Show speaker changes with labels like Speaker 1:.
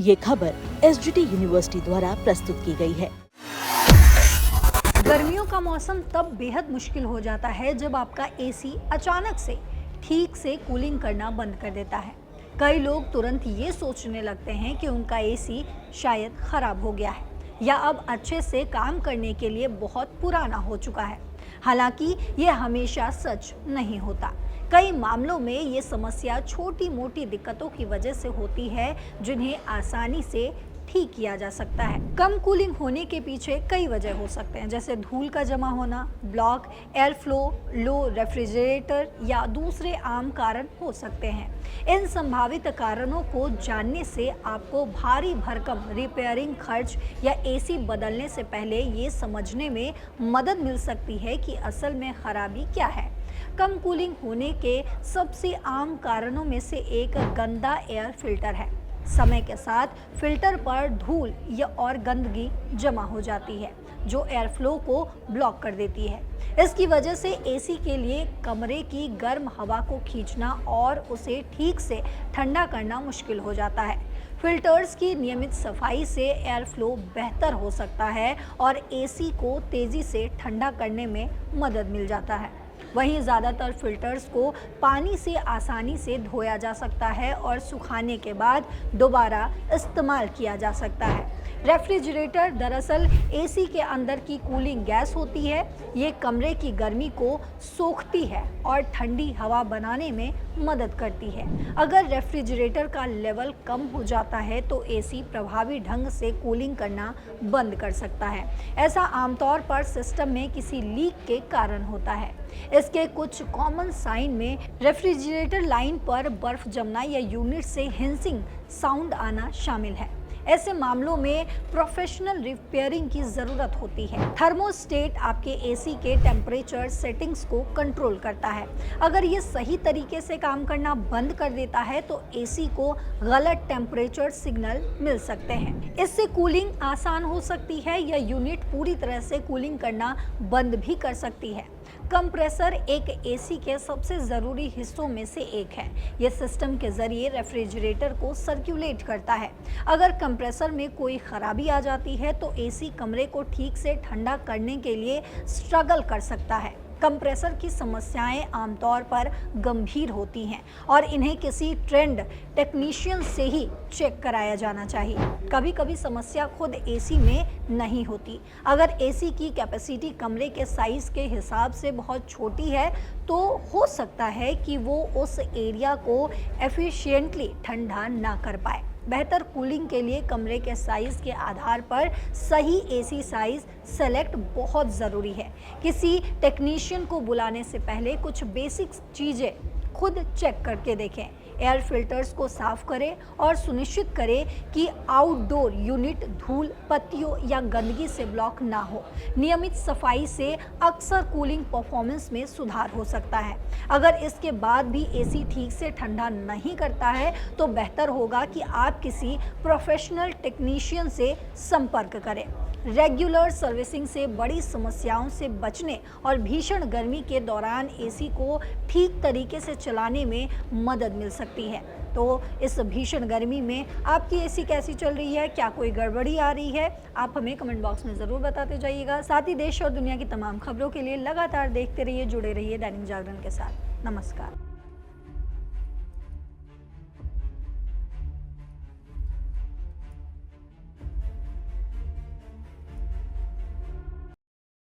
Speaker 1: ये खबर SGT university द्वारा प्रस्तुत की गई है।
Speaker 2: गर्मियों का मौसम तब बेहद मुश्किल हो जाता है जब आपका एसी अचानक से ठीक से कूलिंग करना बंद कर देता है। कई लोग तुरंत ये सोचने लगते हैं कि उनका एसी शायद खराब हो गया है या अब अच्छे से काम करने के लिए बहुत पुराना हो चुका है। हालांकि ये हमेशा सच नहीं होता। कई मामलों में ये समस्या छोटी मोटी दिक्कतों की वजह से होती है, जिन्हें आसानी से ठीक किया जा सकता है। कम कूलिंग होने के पीछे कई वजह हो सकते हैं, जैसे धूल का जमा होना, ब्लॉक एयर फ्लो, लो रेफ्रिजरेटर या दूसरे आम कारण हो सकते हैं। इन संभावित कारणों को जानने से आपको भारी भरकम रिपेयरिंग खर्च या एसी बदलने से पहले ये समझने में मदद मिल सकती है कि असल में खराबी क्या है। कम कूलिंग होने के सबसे आम कारणों में से एक गंदा एयर फिल्टर है। समय के साथ फिल्टर पर धूल या और गंदगी जमा हो जाती है, जो एयर फ्लो को ब्लॉक कर देती है। इसकी वजह से एसी के लिए कमरे की गर्म हवा को खींचना और उसे ठीक से ठंडा करना मुश्किल हो जाता है। फिल्टर्स की नियमित सफाई से एयर फ्लो बेहतर हो सकता है और एसी को तेजी से ठंडा करने में मदद मिल जाता है। वहीं ज़्यादातर फिल्टर्स को पानी से आसानी से धोया जा सकता है और सुखाने के बाद दोबारा इस्तेमाल किया जा सकता है। रेफ्रिजरेटर दरअसल एसी के अंदर की कूलिंग गैस होती है। ये कमरे की गर्मी को सोखती है और ठंडी हवा बनाने में मदद करती है। अगर रेफ्रिजरेटर का लेवल कम हो जाता है तो एसी प्रभावी ढंग से कूलिंग करना बंद कर सकता है। ऐसा आमतौर पर सिस्टम में किसी लीक के कारण होता है। इसके कुछ कॉमन साइन में रेफ्रिजरेटर लाइन पर बर्फ जमना या यूनिट से हिंसिंग साउंड आना शामिल है। ऐसे मामलों में प्रोफेशनल रिपेयरिंग की जरूरत होती है। थर्मोस्टेट आपके एसी के टेम्परेचर सेटिंग्स को कंट्रोल करता है। अगर ये सही तरीके से काम करना बंद कर देता है तो एसी को गलत टेम्परेचर सिग्नल मिल सकते हैं। इससे कूलिंग आसान हो सकती है या यूनिट पूरी तरह से कूलिंग करना बंद भी कर सकती है। कंप्रेसर एक एसी के सबसे ज़रूरी हिस्सों में से एक है। यह सिस्टम के जरिए रेफ्रिजरेटर को सर्कुलेट करता है। अगर कंप्रेसर में कोई खराबी आ जाती है तो एसी कमरे को ठीक से ठंडा करने के लिए स्ट्रगल कर सकता है। कंप्रेसर की समस्याएं आमतौर पर गंभीर होती हैं और इन्हें किसी ट्रेंड टेक्नीशियन से ही चेक कराया जाना चाहिए। कभी कभी समस्या खुद एसी में नहीं होती। अगर एसी की कैपेसिटी कमरे के साइज के हिसाब से बहुत छोटी है तो हो सकता है कि वो उस एरिया को एफिशिएंटली ठंडा ना कर पाए। बेहतर कूलिंग के लिए कमरे के साइज के आधार पर सही एसी साइज सेलेक्ट बहुत ज़रूरी है। किसी टेक्नीशियन को बुलाने से पहले कुछ बेसिक चीज़ें खुद चेक करके देखें। एयर फिल्टर्स को साफ करें और सुनिश्चित करें कि आउटडोर यूनिट धूल, पत्तियों या गंदगी से ब्लॉक ना हो। नियमित सफाई से अक्सर कूलिंग परफॉर्मेंस में सुधार हो सकता है। अगर इसके बाद भी एसी ठीक से ठंडा नहीं करता है तो बेहतर होगा कि आप किसी प्रोफेशनल टेक्नीशियन से संपर्क करें। रेगुलर सर्विसिंग से बड़ी समस्याओं से बचने और भीषण गर्मी के दौरान एसी को ठीक तरीके से चलाने में मदद मिल सकती है। तो इस भीषण गर्मी में आपकी एसी कैसी चल रही है? क्या कोई गड़बड़ी आ रही है? आप हमें कमेंट बॉक्स में ज़रूर बताते जाइएगा। साथ ही देश और दुनिया की तमाम खबरों के लिए लगातार देखते रहिए, जुड़े रहिए दैनिक जागरण के साथ। नमस्कार।